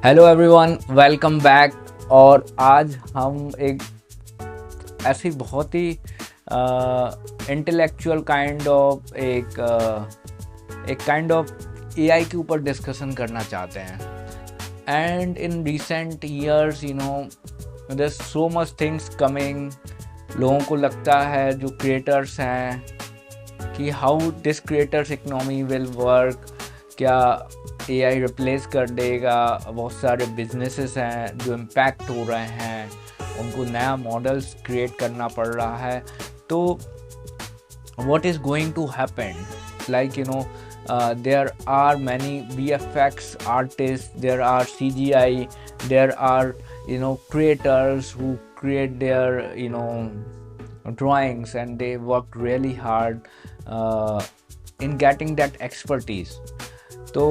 Hello everyone, welcome back. और आज हम एक ऐसी बहुत ही इंटेलेक्चुअल काइंड ऑफ एक काइंड ऑफ एआई के ऊपर डिस्कशन करना चाहते हैं। And in recent years there so much things coming. लोगों को लगता है जो क्रिएटर्स हैं कि how this creators economy will work. क्या एआई रिप्लेस कर देगा? बहुत सारे बिजनेसेस हैं जो इम्पैक्ट हो रहे हैं, उनको नया मॉडल्स क्रिएट करना पड़ रहा है। तो what is going to happen? like you know there are many VFX artists, there are CGI, there are creators who create their drawings, and they work really hard in getting that expertise. तो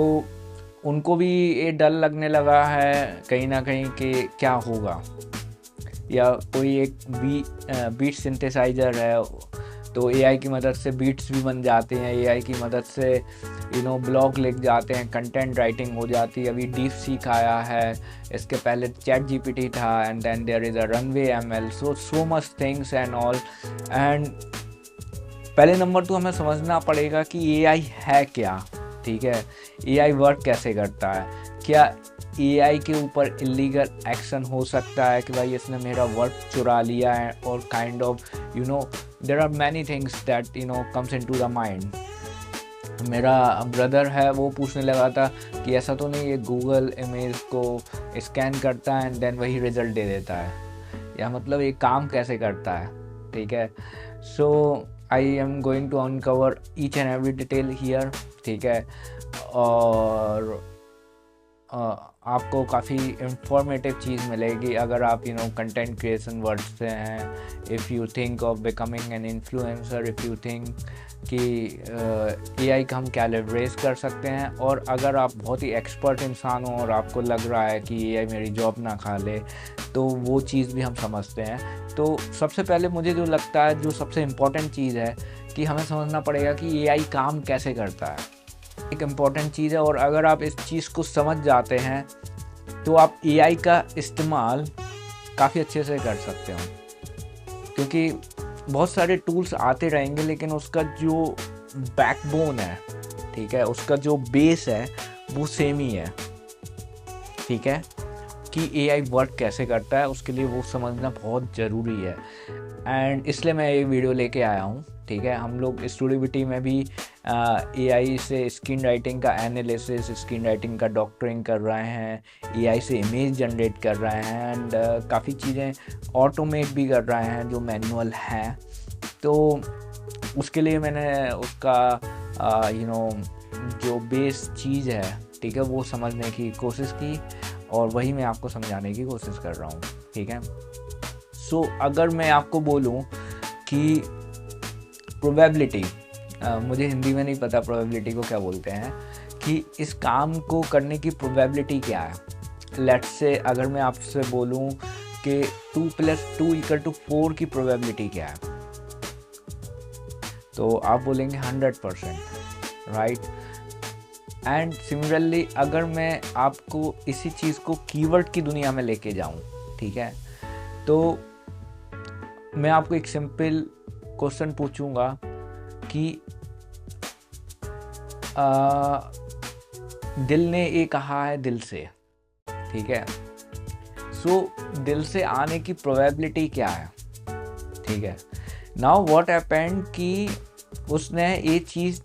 उनको भी ये डर लगने लगा है कहीं ना कहीं कि क्या होगा, या कोई एक बीट सिंथेसाइजर है तो एआई की मदद से बीट्स भी बन जाते हैं, एआई की मदद से ब्लॉग लिख जाते हैं, कंटेंट राइटिंग हो जाती है। अभी डीप सीक आया है, इसके पहले चैट जीपीटी था, and then there is a runway ML, so much things and all. And पहले नंबर तो हमें समझना पड़ेगा कि एआई है क्या, ठीक है? एआई वर्क कैसे करता है? क्या एआई के ऊपर इलीगल एक्शन हो सकता है कि भाई इसने मेरा वर्क चुरा लिया है? और kind of there are many things that comes into the mind. मेरा ब्रदर है, वो पूछने लगा था कि ऐसा तो नहीं ये गूगल इमेज को स्कैन करता है एंड देन वही रिजल्ट दे देता है, या मतलब ये काम कैसे करता है, ठीक है? So I am going to uncover each and every detail here, ठीक है? और आपको काफ़ी इंफॉर्मेटिव चीज़ मिलेगी अगर आप कंटेंट क्रिएशन वर्ड से हैं। If you think of becoming an influencer, if you think कि एआई का हम क्या लेवरेज कर सकते हैं, और अगर आप बहुत ही एक्सपर्ट इंसान हो और आपको लग रहा है कि एआई मेरी जॉब ना खा ले, तो वो चीज़ भी हम समझते हैं। तो सबसे पहले मुझे जो लगता है, जो सबसे इम्पॉर्टेंट चीज़ है कि हमें समझना पड़ेगा कि एआई काम कैसे करता है। एक इम्पॉर्टेंट चीज़ है, और अगर आप इस चीज़ को समझ जाते हैं तो आप एआई का इस्तेमाल काफ़ी अच्छे से कर सकते हो, क्योंकि बहुत सारे टूल्स आते रहेंगे लेकिन उसका जो बैकबोन है, ठीक है, उसका जो बेस है वो सेम ही है, ठीक है? कि एआई वर्क कैसे करता है उसके लिए वो समझना बहुत ज़रूरी है। एंड इसलिए मैं ये वीडियो लेके आया हूँ, ठीक है? हम लोग स्टूडियोबिटी में भी एआई से स्क्रीन राइटिंग का एनालिसिस, स्क्रीन राइटिंग का डॉक्टरिंग कर रहे हैं, एआई से इमेज जनरेट कर रहे हैं, एंड काफ़ी चीज़ें ऑटोमेट भी कर रहे हैं जो मैनुअल हैं। तो उसके लिए मैंने उसका जो बेस चीज़ है, ठीक है, वो समझने की कोशिश की, और वही मैं आपको समझाने की कोशिश कर रहा हूँ, ठीक है? सो अगर मैं आपको बोलूँ कि प्रोबेबिलिटी, मुझे हिंदी में नहीं पता प्रोबेबिलिटी को क्या बोलते हैं, कि इस काम को करने की प्रोबेबिलिटी क्या है। लेट्स से अगर मैं आपसे बोलूं कि 2 + 2 = 4 की प्रोबेबिलिटी क्या है, तो आप बोलेंगे 100%, राइट? एंड सिमिलरली अगर मैं आपको इसी चीज़ को कीवर्ड की दुनिया में लेके जाऊं, ठीक है, तो मैं आपको एक सिंपल क्वेश्चन पूछूंगा कि दिल ने ये कहा है दिल से, ठीक है? सो दिल से आने की प्रोबेबिलिटी क्या है, ठीक है? नाउ व्हाट हैपेंड कि उसने ये चीज़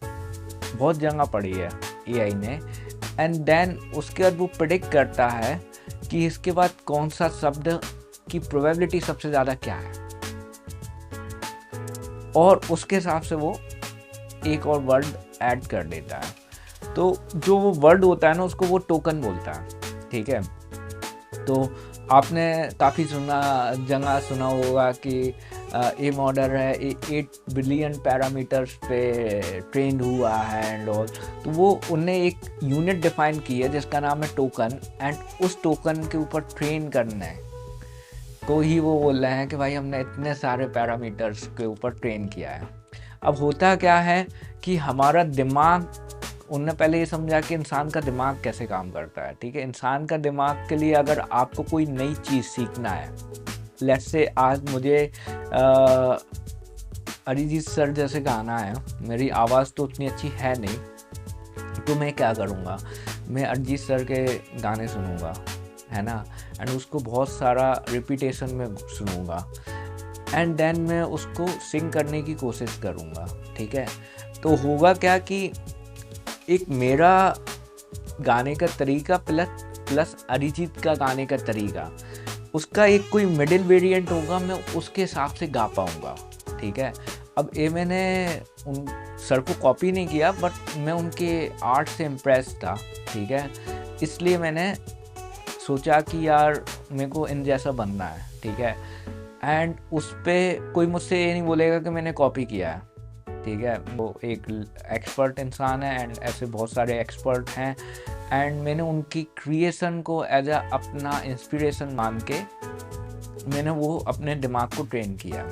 बहुत जगह पढ़ी है एआई ने, एंड देन उसके बाद वो प्रेडिक्ट करता है कि इसके बाद कौन सा शब्द की प्रोबेबिलिटी सबसे ज़्यादा क्या है, और उसके हिसाब से वो एक और वर्ड ऐड कर देता है। तो जो वो वर्ड होता है ना, उसको वो टोकन बोलता है, ठीक है? तो आपने काफ़ी जगह सुना होगा कि ये मॉडल है, 8 बिलियन पैरामीटर्स पे ट्रेंड हुआ है एंड ऑल। तो वो उनने एक यूनिट डिफाइन की है जिसका नाम है टोकन, एंड उस टोकन के ऊपर ट्रेन करना है को ही वो बोल रहे हैं कि भाई हमने इतने सारे पैरामीटर्स के ऊपर ट्रेन किया है। अब होता क्या है कि हमारा दिमाग उनने पहले ये समझा कि इंसान का दिमाग कैसे काम करता है, ठीक है। इंसान का दिमाग के लिए अगर आपको कोई नई चीज़ सीखना है, लेट्स से आज मुझे अरिजीत सर जैसे गाना है, मेरी आवाज़ तो उतनी अच्छी है नहीं, तो मैं क्या करूँगा, मैं अरिजीत सर के गाने सुनूँगा, है ना, एंड उसको बहुत सारा रिपीटेशन में सुनूँगा, एंड देन मैं उसको सिंग करने की कोशिश करूँगा, ठीक है। तो होगा क्या कि एक मेरा गाने का तरीका प्लस अरिजीत का गाने का तरीका, उसका एक कोई मिडिल वेरिएंट होगा, मैं उसके हिसाब से गा पाऊँगा, ठीक है। अब ये मैंने उन सर को कॉपी नहीं किया, बट मैं उनके आर्ट से इम्प्रेस था, ठीक है। इसलिए मैंने सोचा कि यार मेरे को इन जैसा बनना है, ठीक है। एंड उस पर कोई मुझसे ये नहीं बोलेगा कि मैंने कॉपी किया है, ठीक है। वो एक एक्सपर्ट इंसान है, एंड ऐसे बहुत सारे एक्सपर्ट हैं, एंड मैंने उनकी क्रिएशन को एज अ अपना इंस्पिरेशन मान के मैंने वो अपने दिमाग को ट्रेन किया।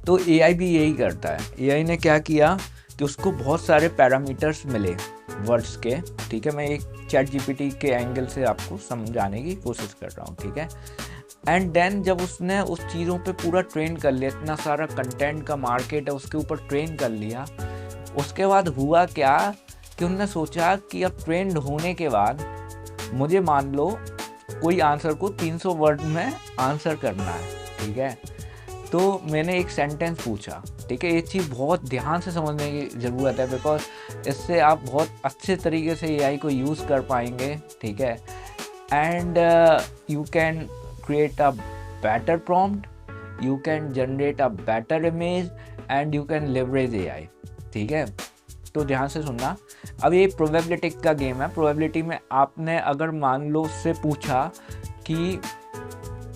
तो एआई भी यही करता है। एआई ने क्या किया कि उसको बहुत सारे पैरामीटर्स मिले वर्ड्स के, ठीक है। मैं एक चैट जीपीटी के एंगल से आपको समझाने की कोशिश कर रहा हूँ, ठीक है। एंड देन जब उसने उस चीज़ों पे पूरा ट्रेन कर लिया, इतना सारा कंटेंट का मार्केट है उसके ऊपर ट्रेन कर लिया, उसके बाद हुआ क्या कि उन्होंने सोचा कि अब ट्रेंड होने के बाद मुझे मान लो कोई आंसर को 300 वर्ड में आंसर करना है, ठीक है। तो मैंने एक सेंटेंस पूछा, ठीक है। ये चीज़ बहुत ध्यान से समझने की ज़रूरत है, बिकॉज इससे आप बहुत अच्छे तरीके से एआई को यूज़ कर पाएंगे, ठीक है। And you can create a better prompt, you can generate a better image and you can leverage AI, ठीक है। तो ध्यान से सुनना। अब ये प्रोबेबिलिटी का गेम है। प्रोबेबिलिटी में आपने अगर मान लो उससे पूछा कि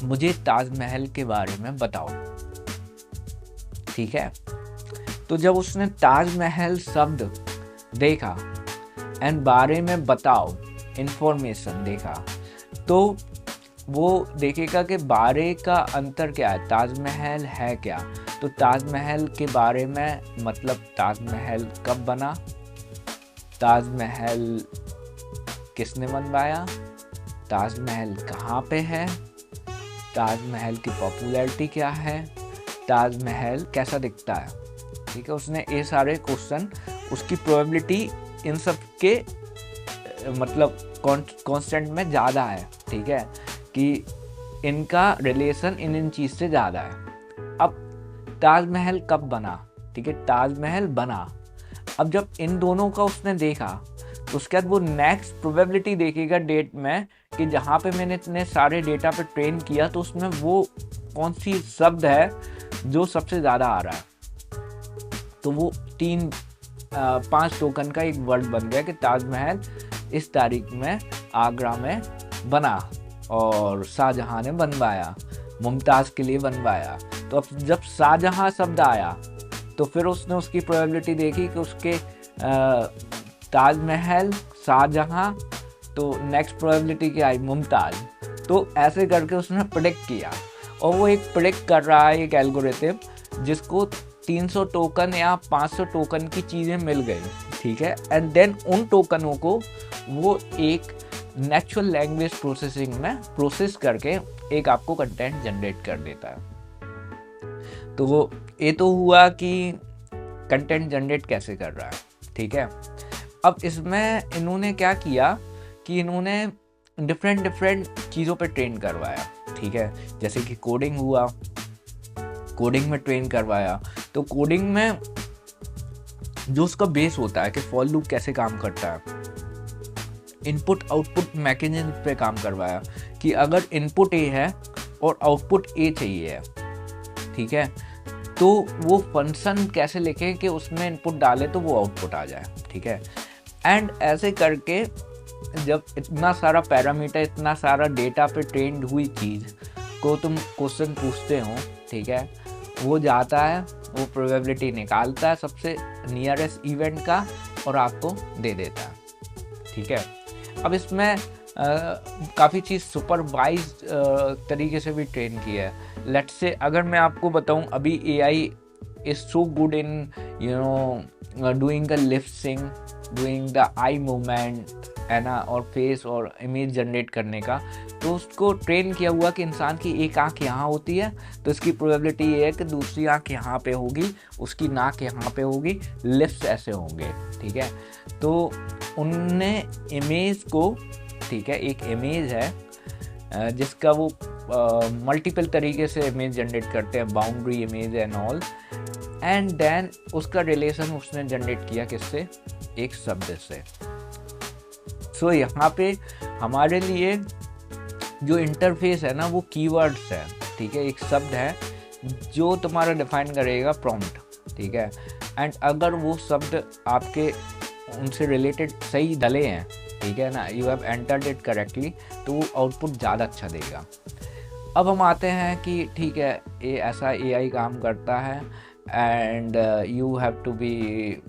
मुझे ताजमहल के बारे में बताओ, ठीक है। तो जब उसने ताजमहल शब्द देखा एंड बारे में बताओ इंफॉर्मेशन देखा, तो वो देखेगा कि बारे का अंतर क्या है, ताजमहल है क्या। तो ताजमहल के बारे में मतलब ताजमहल कब बना, ताजमहल किसने बनवाया, ताजमहल कहाँ पे है, ताजमहल की पॉपुलैरिटी क्या है, ताजमहल कैसा दिखता है, ठीक है। उसने ये सारे क्वेश्चन, उसकी प्रोबेबिलिटी इन सब के मतलब कांस्टेंट में ज़्यादा है, ठीक है, कि इनका रिलेशन इन चीज़ से ज़्यादा है। अब ताजमहल कब बना, ठीक है, ताजमहल बना। अब जब इन दोनों का उसने देखा, तो उसके बाद वो नेक्स्ट प्रोबेबिलिटी देखेगा डेट में कि जहाँ पे मैंने इतने सारे डेटा पे ट्रेन किया, तो उसमें वो कौन सी शब्द है जो सबसे ज़्यादा आ रहा है। तो वो 5 टोकन का एक वर्ड बन गया कि ताजमहल इस तारीख में आगरा में बना और शाहजहां ने बनवाया, मुमताज़ के लिए बनवाया। तो अब जब शाहजहां शब्द आया, तो फिर उसने उसकी प्रोबेबिलिटी देखी कि उसके ताजमहल, शाहजहां, तो नेक्स्ट प्रोबेबिलिटी क्या आई, मुमताज़। तो ऐसे करके उसने प्रेडिक्ट किया, और वो एक प्रेडिक्ट कर रहा है एक एल्गोरिथम जिसको 300 टोकन या 500 टोकन की चीज़ें मिल गई, ठीक है। एंड देन उन टोकनों को वो एक नेचुरल लैंग्वेज प्रोसेसिंग में प्रोसेस करके एक आपको कंटेंट जनरेट कर देता है। तो वो ये तो हुआ कि कंटेंट जनरेट कैसे कर रहा है, ठीक है। अब इसमें इन्होंने क्या किया कि इन्होंने डिफरेंट चीज़ों पे ट्रेन करवाया, ठीक है। जैसे कि कोडिंग हुआ, कोडिंग में ट्रेन करवाया। तो कोडिंग में जो उसका बेस होता है कि फॉर लूप कैसे काम करता है, इनपुट आउटपुट मैकेनिज्म पे काम करवाया कि अगर इनपुट ए है और आउटपुट ए चाहिए है, ठीक है, तो वो फंक्शन कैसे लिखे कि उसमें इनपुट डाले तो वो आउटपुट आ जाए, ठीक है। एंड ऐसे करके जब इतना सारा पैरामीटर, इतना सारा डेटा पे ट्रेंड हुई चीज़ को तुम क्वेश्चन पूछते हो, ठीक है, वो जाता है, वो प्रोबेबिलिटी निकालता है सबसे नियरेस्ट इवेंट का और आपको दे देता है, ठीक है। अब इसमें काफ़ी चीज़ सुपरवाइज तरीके से भी ट्रेन की है। लेट्स से अगर मैं आपको बताऊं, अभी AI is so good in doing a lip sync, doing the eye movement है ना, और फेस और इमेज जनरेट करने का, तो उसको ट्रेन किया हुआ कि इंसान की एक आंख यहाँ होती है तो इसकी प्रोबेबिलिटी ये है कि दूसरी आंख यहाँ पे होगी, उसकी नाक यहाँ पे होगी, लिप्स ऐसे होंगे, ठीक है। तो उनने इमेज को, ठीक है, एक इमेज है जिसका वो मल्टीपल तरीके से इमेज जनरेट करते हैं, boundary image and all, and then उसका रिलेशन उसने जनरेट किया किससे, एक शब्द से। सो यहाँ पे हमारे लिए जो इंटरफेस है ना वो कीवर्ड्स है, ठीक है, एक शब्द है जो तुम्हारा डिफाइन करेगा प्रॉम्प्ट, ठीक है। एंड अगर वो शब्द आपके उनसे रिलेटेड सही डले हैं, ठीक है ना, you have entered it correctly, तो वो आउटपुट ज़्यादा अच्छा देगा। अब हम आते हैं कि ठीक है, ये ऐसा AI काम करता है and you have to be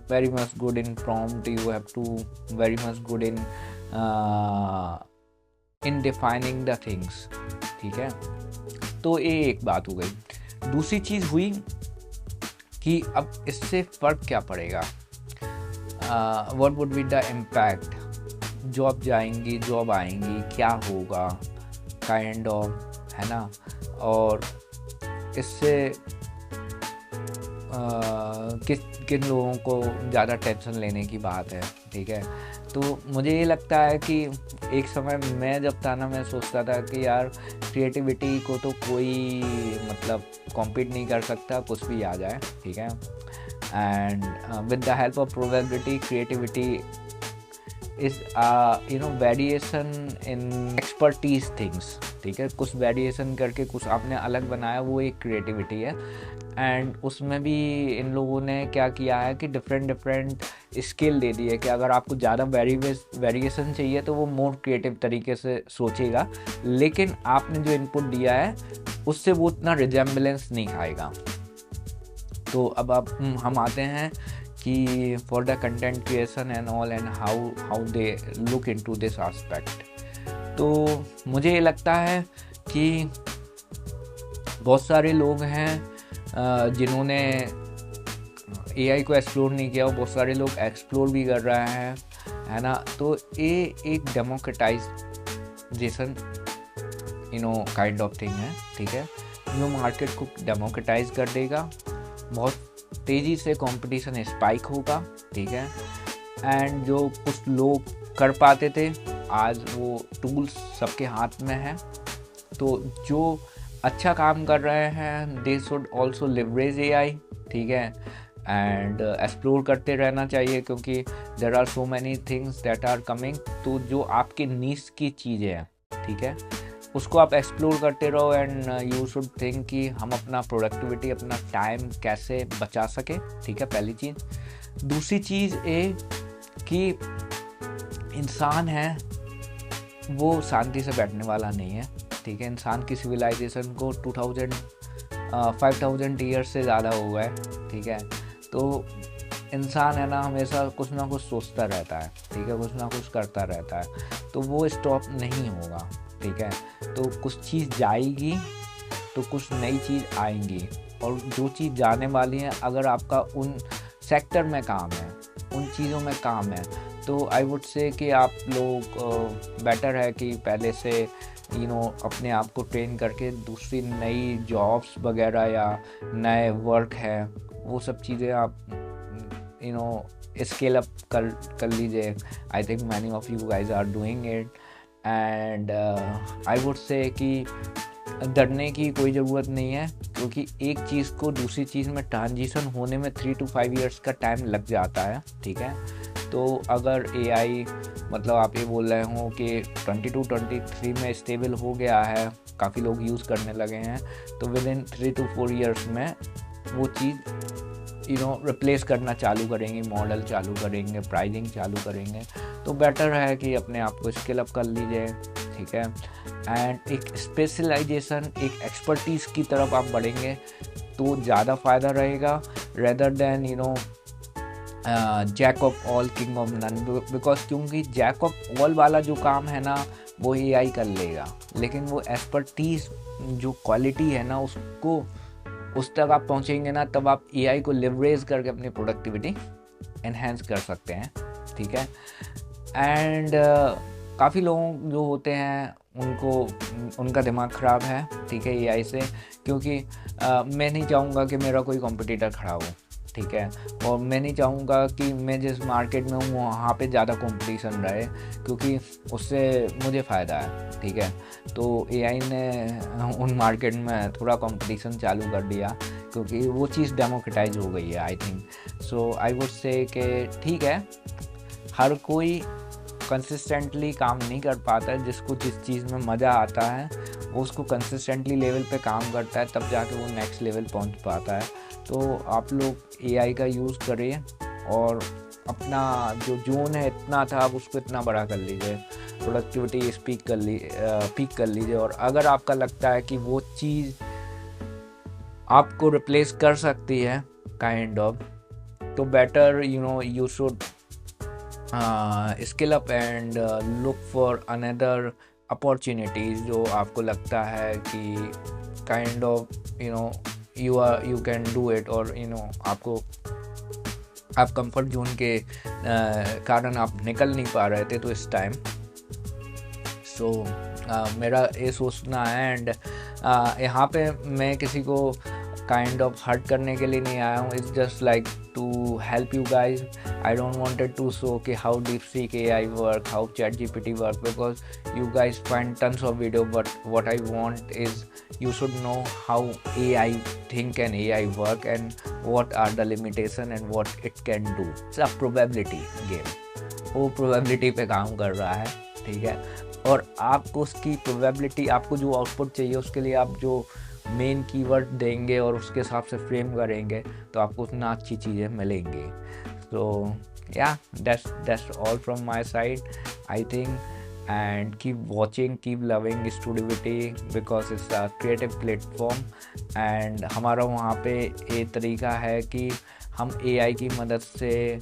very much good in prompt, you have to very much good in defining the things, ठीक है। तो ये एक बात हो गई। दूसरी चीज़ हुई कि अब इससे फ़र्क क्या पड़ेगा, what would be the impact, job जाएंगी, जॉब आएंगी, क्या होगा, काइंड ऑफ, है ना, और इससे किन लोगों को ज़्यादा टेंशन लेने की बात है, ठीक है। तो मुझे ये लगता है कि एक समय मैं जब था ना, मैं सोचता था कि यार क्रिएटिविटी को तो कोई मतलब कॉम्पीट नहीं कर सकता, कुछ भी आ जाए, ठीक है। And with the help of probability creativity is variation in expertise things, ठीक है। कुछ वेरिएशन करके कुछ आपने अलग बनाया, वो एक क्रिएटिविटी है। एंड उसमें भी इन लोगों ने क्या किया है कि डिफरेंट स्किल दे दी है कि अगर आपको ज़्यादा वेरिएशन चाहिए तो वो मोर क्रिएटिव तरीके से सोचेगा, लेकिन आपने जो इनपुट दिया है उससे वो उतना रिजेम्बलेंस नहीं खाएगा। तो अब हम आते हैं कि for the content creation and all and how they look into this aspect. तो मुझे ये लगता है कि बहुत सारे लोग हैं जिन्होंने AI को एक्सप्लोर नहीं किया, बहुत सारे लोग एक्सप्लोर भी कर रहे हैं, है ना। तो ये एक डेमोक्रेटाइजेशन काइंड ऑफ थिंग है, ठीक है, जो मार्केट को डेमोक्रेटाइज कर देगा। बहुत तेज़ी से कंपटीशन स्पाइक होगा, ठीक है। एंड जो कुछ लोग कर पाते थे, आज वो टूल्स सबके हाथ में है। तो जो अच्छा काम कर रहे हैं they should also leverage AI, ठीक है, एंड एक्सप्लोर करते रहना चाहिए, क्योंकि there are so many things that are coming. तो जो आपके नीश की चीज़ें हैं, ठीक है, उसको आप एक्सप्लोर करते रहो एंड यू शुड थिंक कि हम अपना प्रोडक्टिविटी, अपना टाइम कैसे बचा सके, ठीक है, पहली चीज़। दूसरी चीज़ ये कि इंसान है वो शांति से बैठने वाला नहीं है, ठीक है। इंसान की सिविलाइजेशन को 5000 ईयर्स से ज़्यादा हुआ है, ठीक है। तो इंसान है ना हमेशा कुछ ना कुछ सोचता रहता है, ठीक है, कुछ ना कुछ करता रहता है, तो वो स्टॉप नहीं होगा, ठीक है। तो कुछ चीज़ जाएगी तो कुछ नई चीज़ आएंगी, और जो चीज़ जाने वाली है अगर आपका उन सेक्टर में काम है, उन चीज़ों में काम है, तो आई वुड से कि आप लोग बेटर है कि पहले से अपने आप को ट्रेन करके दूसरी नई जॉब्स वगैरह या नए वर्क है वो सब चीज़ें आप स्केल अप कर लीजिए। I think many of you guys are doing it, and I would say कि डरने की कोई ज़रूरत नहीं है, क्योंकि एक चीज़ को दूसरी चीज़ में ट्रांजिशन होने में 3 to 5 ईयर्स का टाइम लग जाता है, ठीक है। तो अगर AI मतलब आप ये बोल रहे हो कि 22-23 में स्टेबल हो गया है, काफ़ी लोग यूज़ करने लगे हैं, तो विद इन 3 to 4 ईयर्स में वो चीज़ रिप्लेस करना चालू करेंगे, मॉडल चालू करेंगे, प्राइसिंग चालू करेंगे। तो बेटर है कि अपने आप को स्केल अप कर लीजिए, ठीक है। एंड एक स्पेशलाइजेशन, एक एक्सपर्टीज़ की तरफ आप बढ़ेंगे तो ज़्यादा फ़ायदा रहेगा, rather than jack of all king of none. Because क्योंकि जैक ऑफ ऑल वाला जो काम है ना वो AI कर लेगा, लेकिन वो एक्सपर्टीज़ जो क्वालिटी है ना उसको उस तक आप पहुँचेंगे ना, तब आप AI को लेवरेज करके अपनी प्रोडक्टिविटी एनहेंस कर सकते हैं, ठीक है। एंड काफ़ी लोग जो होते हैं उनका दिमाग ख़राब है, ठीक है, AI से, क्योंकि मैं नहीं चाहूँगा कि मेरा कोई कॉम्पिटिटर खड़ा हो, ठीक है, और मैं नहीं चाहूँगा कि मैं जिस मार्केट में हूँ वहाँ पे ज़्यादा कंपटीशन रहे, क्योंकि उससे मुझे फ़ायदा है, ठीक है। तो AI ने उन मार्केट में थोड़ा कंपटीशन चालू कर दिया, क्योंकि वो चीज़ डेमोक्रेटाइज हो गई है, I think so. I would say कि ठीक है, हर कोई कंसिस्टेंटली काम नहीं कर पाता है। जिसको जिस चीज़ में मज़ा आता है वो उसको कंसिस्टेंटली लेवल पे काम करता है, तब जाके वो नेक्स्ट लेवल पहुंच पाता है। तो आप लोग AI का यूज़ करिए और अपना जो जोन है इतना था, आप उसको इतना बड़ा कर लीजिए, प्रोडक्टिविटी पीक कर लीजिए। और अगर आपका लगता है कि वो चीज़ आपको रिप्लेस कर सकती है काइंड ऑफ, तो better you should skill up and look for another opportunities जो आपको लगता है कि kind of you can do it, और आपको आप कंफर्ट जोन के कारण आप निकल नहीं पा रहे थे तो इस टाइम। सो मेरा ये सोचना है, एंड यहाँ पे मैं किसी को काइंड ऑफ हर्ट करने के लिए नहीं आया हूँ। It's just like to help you guys. I don't wanted to show कि how DeepSeek AI work, how ChatGPT work, because you guys find tons of video, but what I want is you should know how AI think and AI work and what are the limitation and what it can do. It's a probability game. वो probability पे काम कर रहा है, ठीक है, और आपको उसकी probability, आपको जो आउटपुट चाहिए उसके लिए आप जो मेन कीवर्ड देंगे और उसके हिसाब से फ्रेम करेंगे तो आपको उतना अच्छी चीज़ें मिलेंगी। So yeah, that's all from my side, I think, and keep watching, keep loving Studivity because it's a creative platform, and हमारा वहाँ पे ये तरीका है कि हम AI की मदद से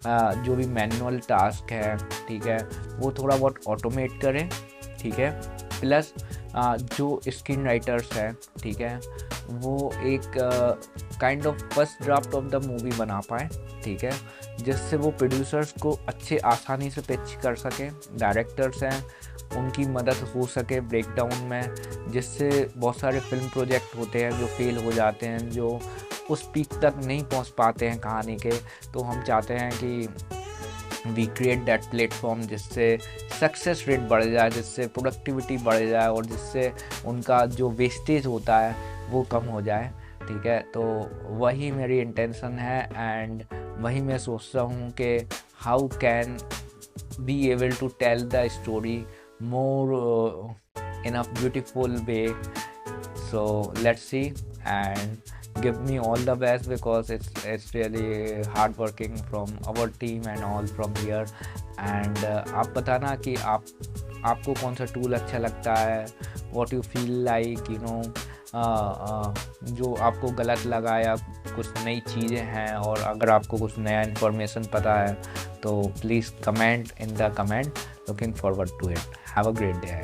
जो भी मैनुअल टास्क है, ठीक है, वो थोड़ा बहुत ऑटोमेट करें, ठीक है, प्लस जो स्क्रीन राइटर्स हैं, ठीक है, वो एक kind of first draft of the movie बना पाए, ठीक है, जिससे वो प्रोड्यूसर्स को अच्छे आसानी से पिच कर सकें, डायरेक्टर्स हैं उनकी मदद हो सके ब्रेकडाउन में, जिससे बहुत सारे फिल्म प्रोजेक्ट होते हैं जो फेल हो जाते हैं, जो उस पीक तक नहीं पहुंच पाते हैं कहानी के। तो हम चाहते हैं कि वी क्रिएट दैट प्लेटफॉर्म जिससे सक्सेस रेट बढ़ जाए, जिससे प्रोडक्टिविटी बढ़ जाए और जिससे उनका जो वेस्टेज होता है वो कम हो जाए, ठीक है। तो वही मेरी इंटेंशन है, एंड वही मैं सोचता हूँ कि how can be able to tell the story more in a beautiful way. So let's see and give me all the best because it's really hard working from our team and all from here, and आप बताना कि आपको कौन सा tool अच्छा लगता है, what you feel like, जो आपको गलत लगा या कुछ नई चीज़ें हैं, और अगर आपको कुछ नया इन्फॉर्मेशन पता है तो please comment in the comment. Looking forward to it. Have a great day.